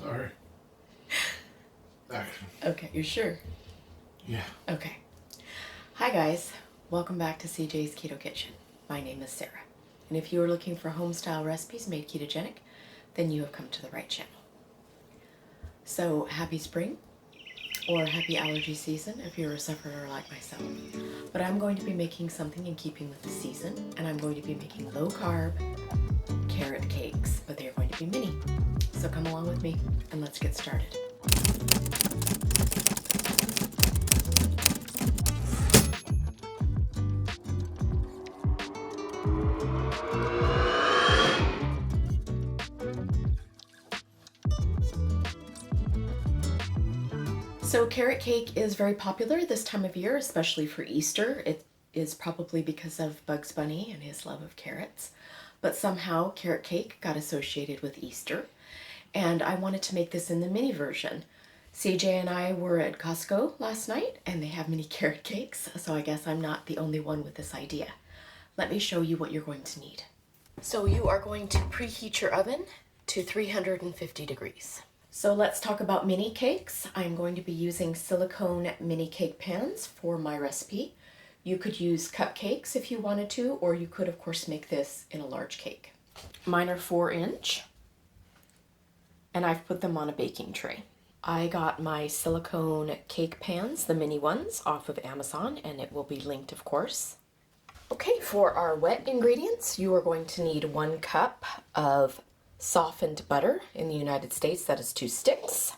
Sorry. Action. Okay, you're sure? Yeah. Okay. Hi guys, welcome back to CJ's Keto Kitchen. My name is Sarah, and if you are looking for home-style recipes made ketogenic, then you have come to the right channel. So, happy spring, or happy allergy season if you're a sufferer like myself. But I'm going to be making something in keeping with the season, and I'm going to be making low-carb carrot cakes, but they're going to be mini. So come along with me, and let's get started. So carrot cake is very popular this time of year, especially for Easter. It is probably because of Bugs Bunny and his love of carrots. But somehow carrot cake got associated with Easter. And I wanted to make this in the mini version. CJ and I were at Costco last night and they have mini carrot cakes. So I guess I'm not the only one with this idea. Let me show you what you're going to need. So you are going to preheat your oven to 350 degrees. So let's talk about mini cakes. I'm going to be using silicone mini cake pans for my recipe. You could use cupcakes if you wanted to, or you could of course make this in a large cake. Mine are 4-inch, and I've put them on a baking tray. I got my silicone cake pans, the mini ones, off of Amazon, and it will be linked of course. Okay, for our wet ingredients, you are going to need 1 cup of softened butter. In the United States, that is 2 sticks.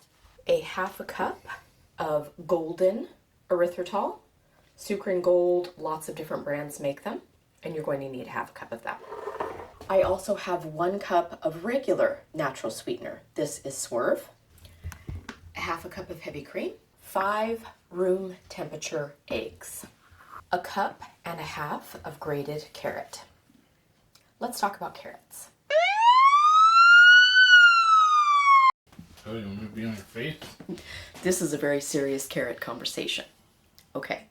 A 1/2 cup of golden erythritol. Sucre Gold, lots of different brands make them, and you're going to need 1/2 cup of that. I also have 1 cup of regular natural sweetener. This is Swerve. 1/2 cup of heavy cream. 5 room temperature eggs. 1.5 cups of grated carrot. Let's talk about carrots. Oh, you want me to be on your face? This is a very serious carrot conversation. Okay.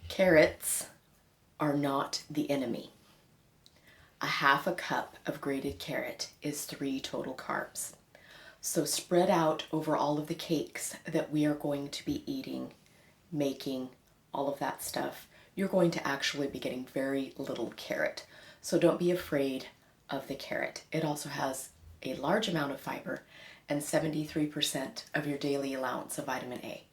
Carrots are not the enemy. 1/2 cup of grated carrot is 3 total carbs. So spread out over all of the cakes that we are going to be eating, making, all of that stuff. You're going to actually be getting very little carrot. So don't be afraid of the carrot. It also has a large amount of fiber and 73% of your daily allowance of vitamin A.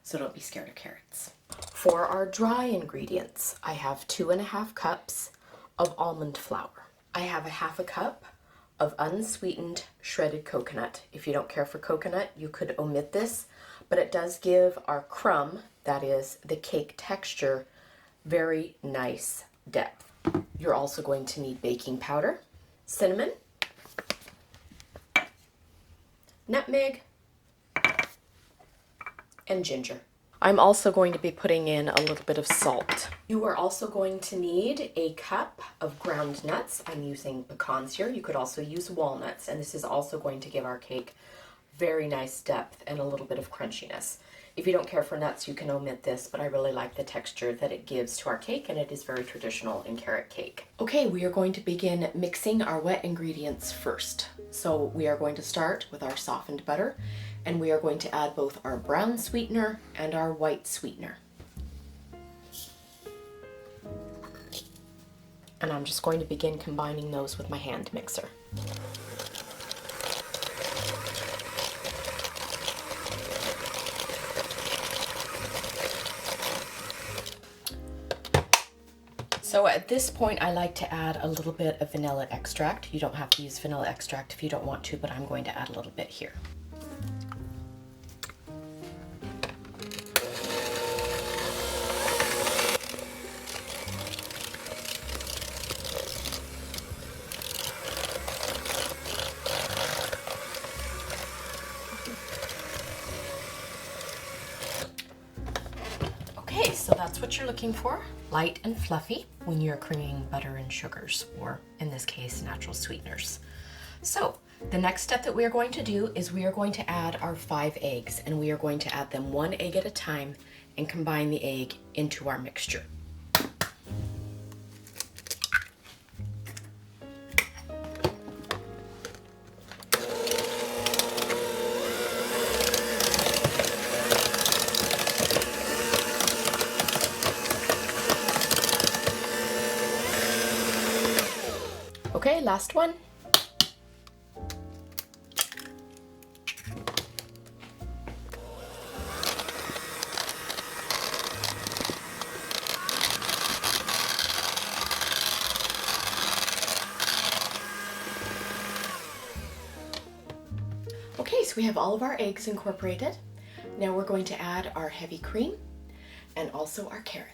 So don't be scared of carrots. For our dry ingredients, I have 2.5 cups of almond flour. I have 1/2 cup of unsweetened shredded coconut. If you don't care for coconut, you could omit this, but it does give our crumb, that is the cake texture, very nice depth. You're also going to need baking powder, cinnamon, nutmeg, and ginger. I'm also going to be putting in a little bit of salt. You are also going to need 1 cup of ground nuts. I'm using pecans here. You could also use walnuts, and this is also going to give our cake very nice depth and a little bit of crunchiness. If you don't care for nuts, you can omit this, but I really like the texture that it gives to our cake, and it is very traditional in carrot cake. Okay, we are going to begin mixing our wet ingredients first. So we are going to start with our softened butter, and we are going to add both our brown sweetener and our white sweetener. And I'm just going to begin combining those with my hand mixer. So at this point, I like to add a little bit of vanilla extract. You don't have to use vanilla extract if you don't want to, but I'm going to add a little bit here. Okay, so that's what you're looking for. Light and fluffy when you're creaming butter and sugars, or in this case, natural sweeteners. So the next step that we are going to do is we are going to add our 5 eggs, and we are going to add them 1 egg at a time and combine the egg into our mixture. last one. Okay, so we have all of our eggs incorporated. Now we're going to add our heavy cream and also our carrots.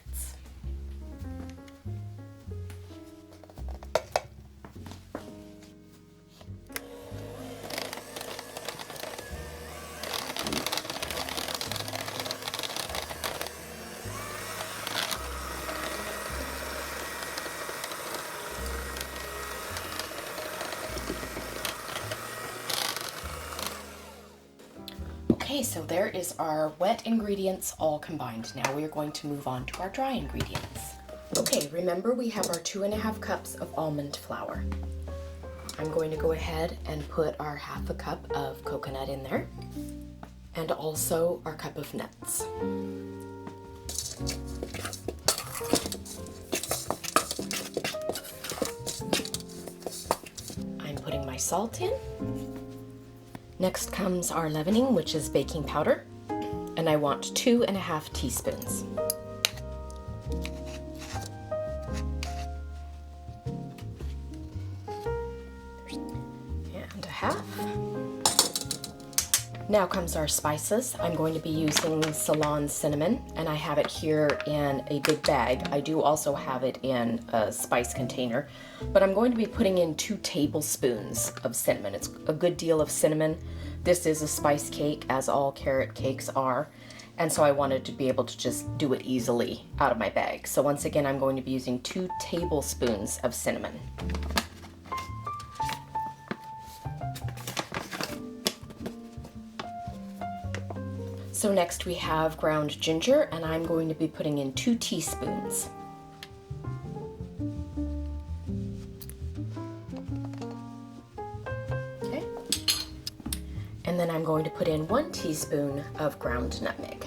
Okay, so there is our wet ingredients all combined. Now we are going to move on to our dry ingredients. Okay, remember we have our 2½ cups of almond flour. I'm going to go ahead and put our ½ cup of coconut in there, and also our cup of nuts. I'm putting my salt in. Next comes our leavening, which is baking powder, and I want 2½ teaspoons. And a half. Now comes our spices. I'm going to be using Ceylon cinnamon, and I have it here in a big bag. I do also have it in a spice container, but I'm going to be putting in 2 tablespoons of cinnamon. It's a good deal of cinnamon. This is a spice cake, as all carrot cakes are, and so I wanted to be able to just do it easily out of my bag. So once again, I'm going to be using 2 tablespoons of cinnamon. So next we have ground ginger, and I'm going to be putting in 2 teaspoons. Okay. And then I'm going to put in 1 teaspoon of ground nutmeg.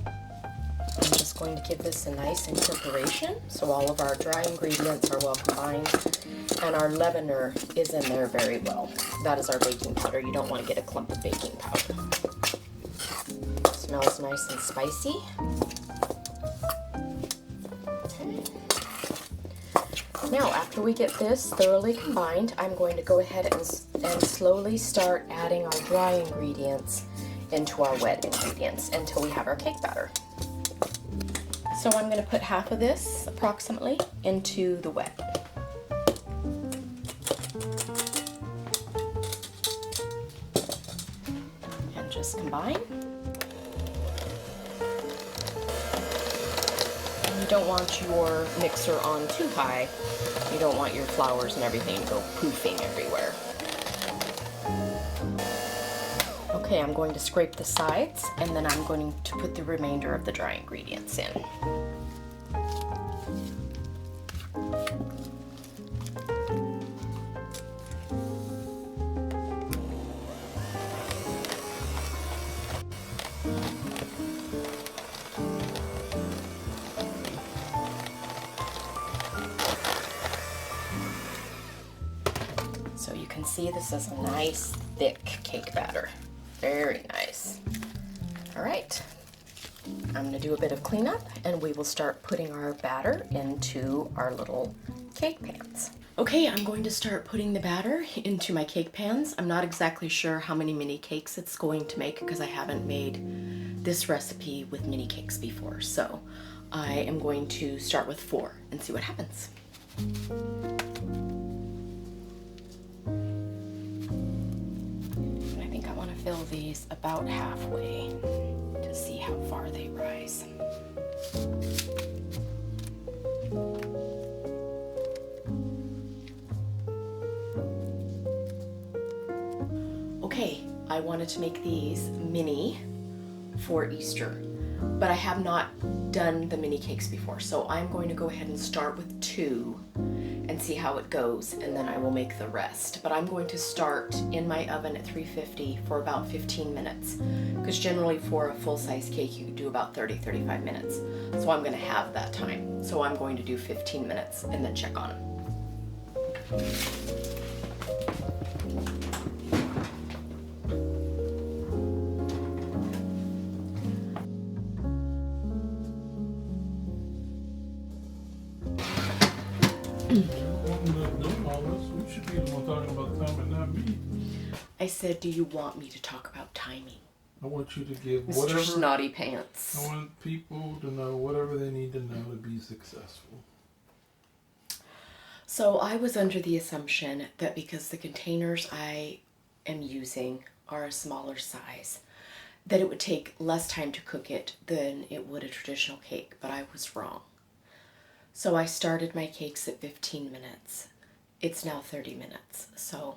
I'm just going to give this a nice incorporation so all of our dry ingredients are well combined and our leavener is in there very well. That is our baking powder. You don't want to get a clump of baking powder. Smells nice and spicy. Okay. Now, after we get this thoroughly combined, I'm going to go ahead and slowly start adding our dry ingredients into our wet ingredients until we have our cake batter. So I'm going to put half of this, approximately, into the wet. And just combine. You don't want your mixer on too high. You don't want your flours and everything to go poofing everywhere. Okay, I'm going to scrape the sides, and then I'm going to put the remainder of the dry ingredients in. So you can see this is a nice thick cake batter. Very nice. All right, I'm gonna do a bit of cleanup and we will start putting our batter into our little cake pans. Okay, I'm going to start putting the batter into my cake pans. I'm not exactly sure how many mini cakes it's going to make because I haven't made this recipe with mini cakes before. So I am going to start with 4 and see what happens. Fill these about halfway to see how far they rise. Okay, I wanted to make these mini for Easter, but I have not done the mini cakes before, so I'm going to go ahead and start with 2 and see how it goes, and then I will make the rest. But I'm going to start in my oven at 350 for about 15 minutes, because generally for a full-size cake you do about 30-35 minutes. So I'm going to have that time. So I'm going to do 15 minutes and then check on them. You should be the one talking about timing, not me. I said, do you want me to talk about timing? I want you to give Mr. whatever. Snotty Pants. I want people to know whatever they need to know to be successful. So I was under the assumption that because the containers I am using are a smaller size, that it would take less time to cook it than it would a traditional cake, but I was wrong. So I started my cakes at 15 minutes. It's now 30 minutes. So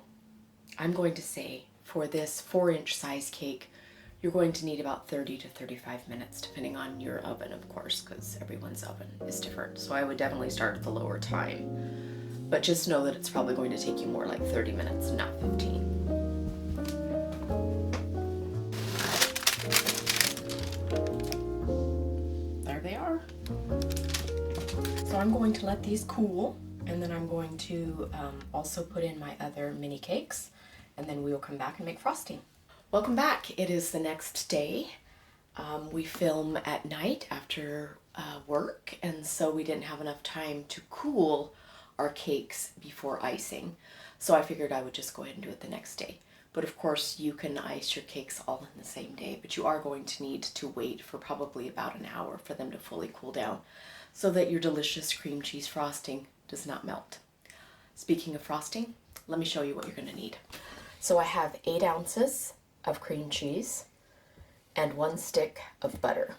I'm going to say for this 4-inch size cake, you're going to need about 30 to 35 minutes, depending on your oven, of course, because everyone's oven is different. So I would definitely start at the lower time. But just know that it's probably going to take you more like 30 minutes, not 15. There they are. So I'm going to let these cool, and then I'm going to also put in my other mini cakes, and then we will come back and make frosting. Welcome back. It is the next day. We film at night after work, and so we didn't have enough time to cool our cakes before icing. So I figured I would just go ahead and do it the next day. But of course you can ice your cakes all in the same day, but you are going to need to wait for probably about an hour for them to fully cool down so that your delicious cream cheese frosting does not melt. Speaking of frosting, let me show you what you're going to need. So I have 8 ounces of cream cheese and 1 stick of butter.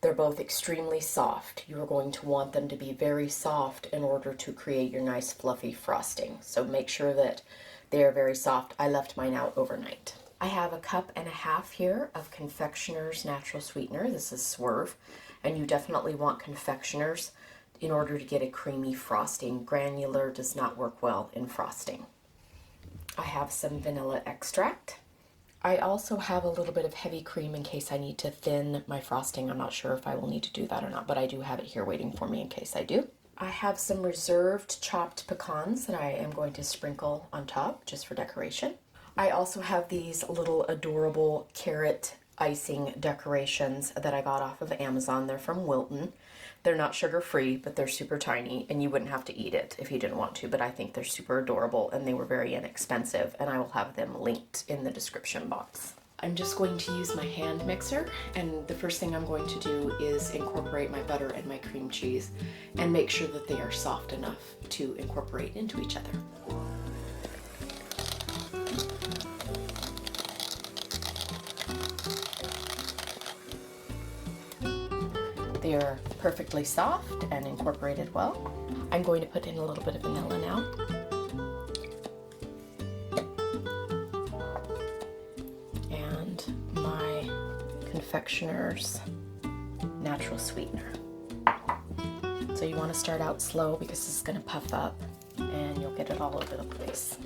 They're both extremely soft. You're going to want them to be very soft in order to create your nice fluffy frosting. So make sure that they are very soft. I left mine out overnight. I have 1.5 cups here of Confectioner's natural sweetener. This is Swerve, and you definitely want Confectioner's in order to get a creamy frosting. Granular does not work well in frosting. I have some vanilla extract. I also have a little bit of heavy cream in case I need to thin my frosting. I'm not sure if I will need to do that or not, but I do have it here waiting for me in case I do. I have some reserved chopped pecans that I am going to sprinkle on top just for decoration. I also have these little adorable carrot icing decorations that I got off of Amazon. They're from Wilton. They're not sugar-free, but they're super tiny, and you wouldn't have to eat it if you didn't want to, but I think they're super adorable, and they were very inexpensive, and I will have them linked in the description box. I'm just going to use my hand mixer, and the first thing I'm going to do is incorporate my butter and my cream cheese and make sure that they are soft enough to incorporate into each other. They are perfectly soft and incorporated well. I'm going to put in a little bit of vanilla now. And my Confectioner's natural sweetener. So you want to start out slow because this is going to puff up and you'll get it all over the place.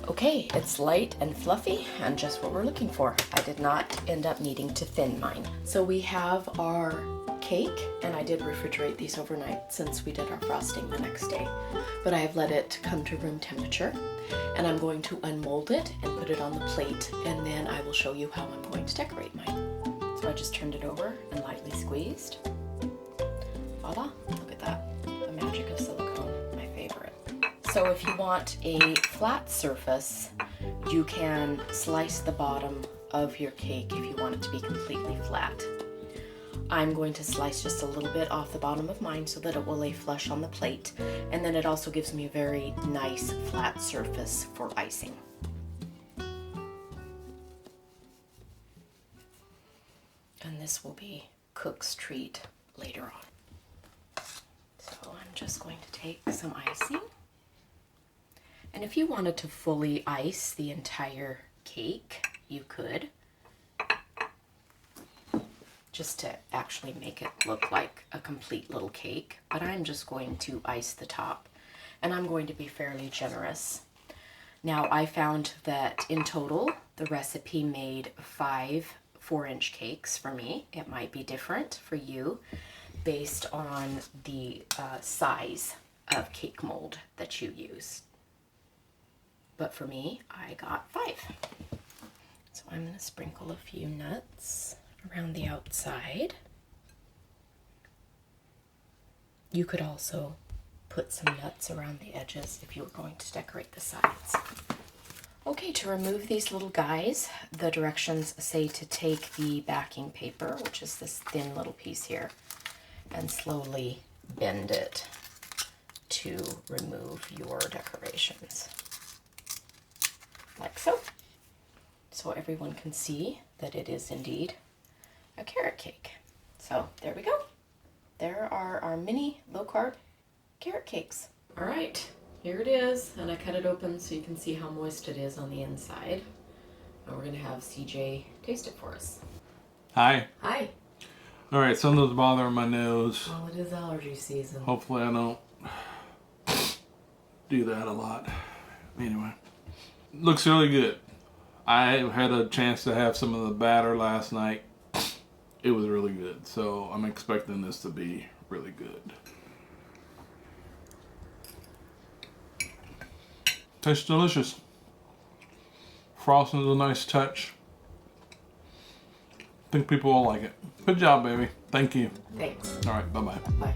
Okay, it's light and fluffy and just what we're looking for. I did not end up needing to thin mine. So we have our cake, and I did refrigerate these overnight since we did our frosting the next day. But I have let it come to room temperature, and I'm going to unmold it and put it on the plate, and then I will show you how I'm going to decorate mine. So I just turned it over and lightly squeezed. Voila, look at that. The magic of silicone, my favorite. So if you want a flat surface, you can slice the bottom of your cake if you want it to be completely flat. I'm going to slice just a little bit off the bottom of mine so that it will lay flush on the plate, and then it also gives me a very nice flat surface for icing. And this will be Cook's treat later on. So I'm just going to take some icing. And if you wanted to fully ice the entire cake, you could. just to actually make it look like a complete little cake. But I'm just going to ice the top, and I'm going to be fairly generous. Now, I found that in total, the recipe made 5 4-inch cakes for me. It might be different for you based on the size of cake mold that you use. But for me, I got 5. So I'm going to sprinkle a few nuts around the outside. You could also put some nuts around the edges if you were going to decorate the sides. Okay, to remove these little guys, the directions say to take the backing paper, which is this thin little piece here, and slowly bend it to remove your decorations. Like so. So everyone can see that it is indeed a carrot cake. So there we go. There are our mini low-carb carrot cakes. All right, here it is, and I cut it open so you can see how moist it is on the inside. And we're gonna have CJ taste it for us. Hi. Hi. All right, something's bothering my nose. Well, it is allergy season. Hopefully I don't do that a lot. Anyway, looks really good. I had a chance to have some of the batter last night. It was really good, so I'm expecting this to be really good. Tastes delicious. Frosting is a nice touch. I think people will like it. Good job, baby. Thank you. Thanks. All right, bye-bye. Bye.